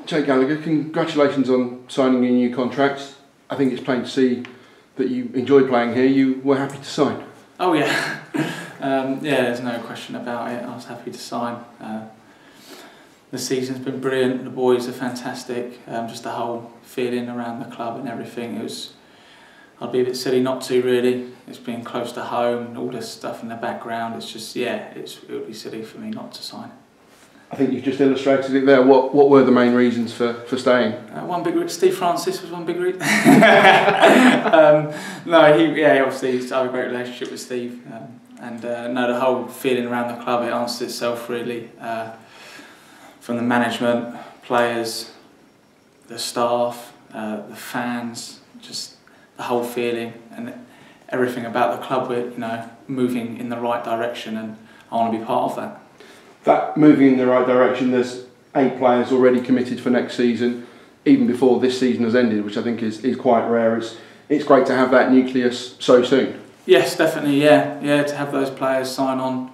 Jake Gallagher, congratulations on signing your new contract. I think it's plain to see that you enjoy playing here. You were happy to sign. Oh yeah, yeah. There's no question about it. I was happy to sign. The season's been brilliant. The boys are fantastic. Just the whole feeling around the club and everything. I'd be a bit silly not to, really. It's been close to home, all this stuff in the background. It's just, yeah, it would be silly for me not to sign. I think you've just illustrated it there. What were the main reasons for staying? One big reason. Steve Francis was one big reason. No, obviously I have a great relationship with Steve, and the whole feeling around the club, it answers itself really, from the management, players, the staff, the fans, just the whole feeling and everything about the club. We're moving in the right direction, and I want to be part of that. That moving in the right direction, there's 8 players already committed for next season, even before this season has ended, which I think is quite rare. It's great to have that nucleus so soon. Yes, definitely, yeah, to have those players sign on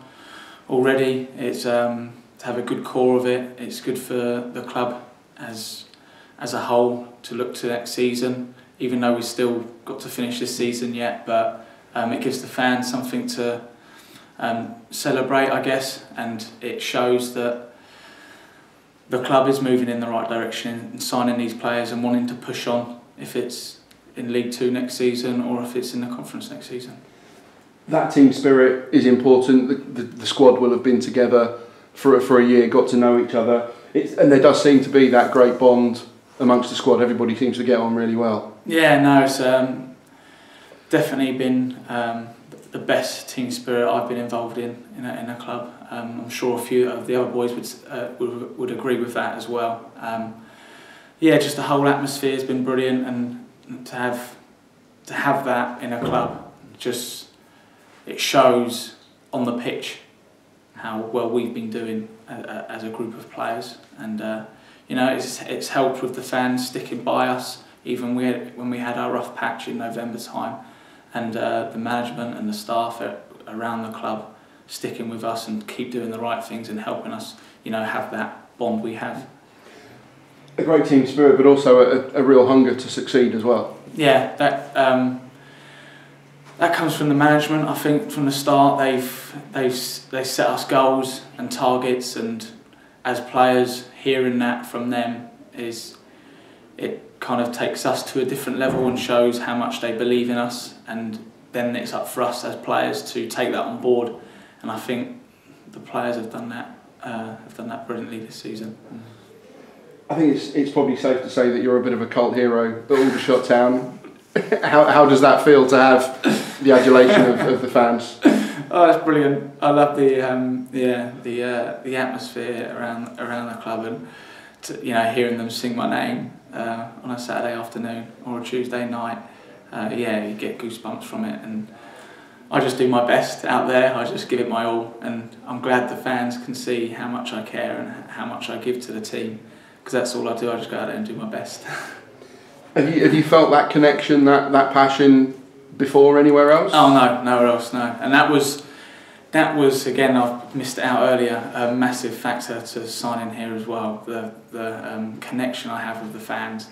already. It's to have a good core of it. It's good for the club as a whole to look to next season, even though we've still got to finish this season yet, but it gives the fans something to celebrate, I guess, and it shows that the club is moving in the right direction and signing these players and wanting to push on, if it's in League 2 next season or if it's in the Conference next season. That team spirit is important. The squad will have been together for a year, got to know each other, and there does seem to be that great bond amongst the squad. Everybody seems to get on really well. Yeah, no, it's definitely been the best team spirit I've been involved in a club. I'm sure a few of the other boys would agree with that as well. Yeah, just the whole atmosphere has been brilliant, and to have that in a club, just it shows on the pitch how well we've been doing as a group of players, and it's helped with the fans sticking by us even when we had our rough patch in November time. And the management and the staff around the club sticking with us and keep doing the right things and helping us, have that bond we have. A great team spirit, but also a real hunger to succeed as well. Yeah, that comes from the management. I think from the start they set us goals and targets, and as players, hearing that from them it kind of takes us to a different level and shows how much they believe in us, and then it's up for us as players to take that on board, and I think the players have done that brilliantly this season. I think it's probably safe to say that you're a bit of a cult hero at Aldershot Town. How does that feel to have the adulation of the fans? Oh, it's brilliant. I love the atmosphere around the club, and hearing them sing my name on a Saturday afternoon or a Tuesday night. You get goosebumps from it, and I just do my best out there. I just give it my all, and I'm glad the fans can see how much I care and how much I give to the team, because that's all I do. I just go out there and do my best. Have you felt that connection, that passion before anywhere else? Oh no, nowhere else, no. And that was again, I've missed it out earlier, a massive factor to signing here as well. The connection I have with the fans.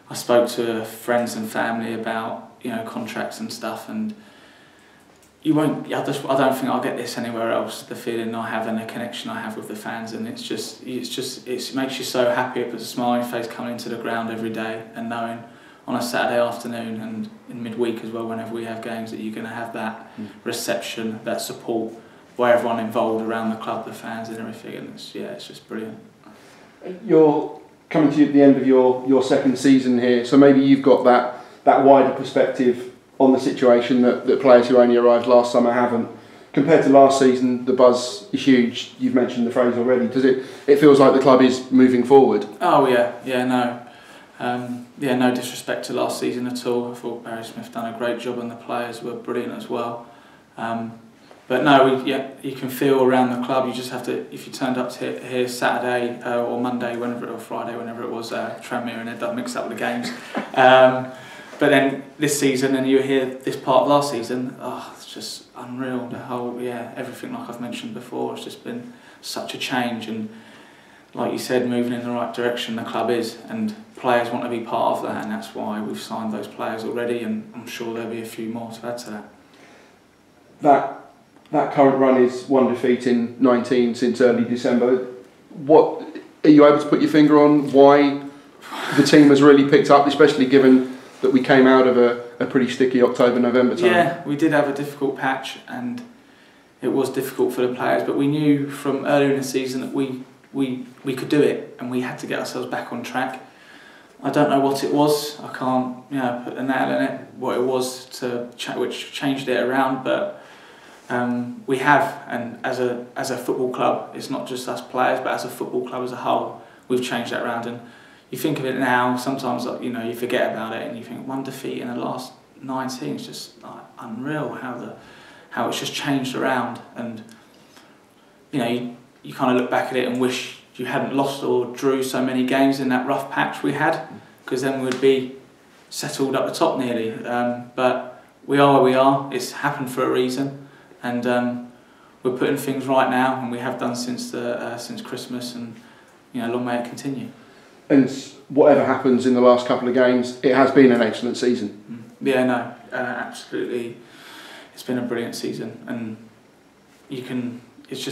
I spoke to friends and family about contracts and stuff, and I don't think I'll get this anywhere else. The feeling I have and the connection I have with the fans, and it makes you so happy. It puts a smile on your face coming into the ground every day, and knowing on a Saturday afternoon and in midweek as well, whenever we have games, that you're going to have that reception, that support by everyone involved around the club, the fans and everything, and it's just brilliant. You're coming to the end of your second season here, so maybe you've got that wider perspective on the situation that players who only arrived last summer haven't. Compared to last season, the buzz is huge. You've mentioned the phrase already. Does it feels like the club is moving forward? Oh yeah, no. No disrespect to last season at all. I thought Barry Smith done a great job, and the players were brilliant as well. But no, you can feel around the club. You just have to, if you turned up to here Saturday or Monday, or Friday, whenever it was, Tranmere, and it doesn't mix up with the games. But then this season, and you were here this part of last season, it's just unreal. The whole, everything like I've mentioned before, it's just been such a change, and like you said, moving in the right direction. The club is, and players want to be part of that, and that's why we've signed those players already, and I'm sure there'll be a few more to add to that. That current run is 1 defeat in 19 since early December. What are you able to put your finger on why the team has really picked up, especially given that we came out of a pretty sticky October-November time? Yeah, we did have a difficult patch, and it was difficult for the players, but we knew from earlier in the season that we could do it, and we had to get ourselves back on track. I don't know what it was. I can't put a nail in it, what it was which changed it around, but we have, and as a football club, it's not just us players, but as a football club as a whole, we've changed that around. And you think of it now, sometimes you forget about it, and you think 1 defeat in the last 19 is just like unreal. How it's just changed around, and you kind of look back at it and wish you hadn't lost or drew so many games in that rough patch we had, because then we'd be settled up the top nearly. But we are where we are. It's happened for a reason, and we're putting things right now, and we have done since Christmas, and long may it continue. And whatever happens in the last couple of games, it has been an excellent season. Yeah, no, absolutely. It's been a brilliant season, and it's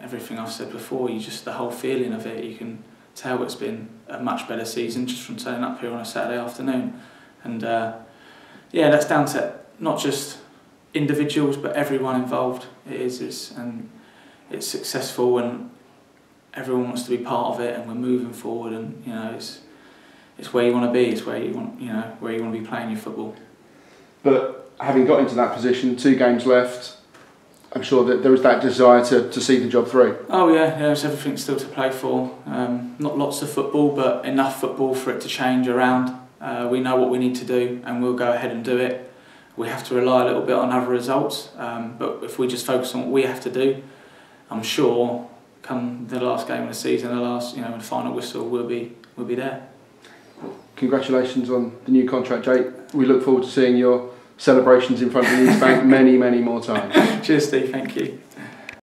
everything I've said before. The whole feeling of it, you can tell it's been a much better season just from turning up here on a Saturday afternoon. And that's down to not just individuals, but everyone involved. And it's successful, and everyone wants to be part of it, and we're moving forward, and it's where you want to be. It's where you want to be playing your football. But having got into that position, 2 games left, I'm sure that there was that desire to see the job through. Oh yeah, there's everything still to play for. Not lots of football, but enough football for it to change around. We know what we need to do, and we'll go ahead and do it. We have to rely a little bit on other results, but if we just focus on what we have to do, I'm sure come the last game of the season, the final whistle, we'll be there. Congratulations on the new contract, Jake. We look forward to seeing your celebrations in front of the East Bank many, many more times. Cheers, Steve. Thank you.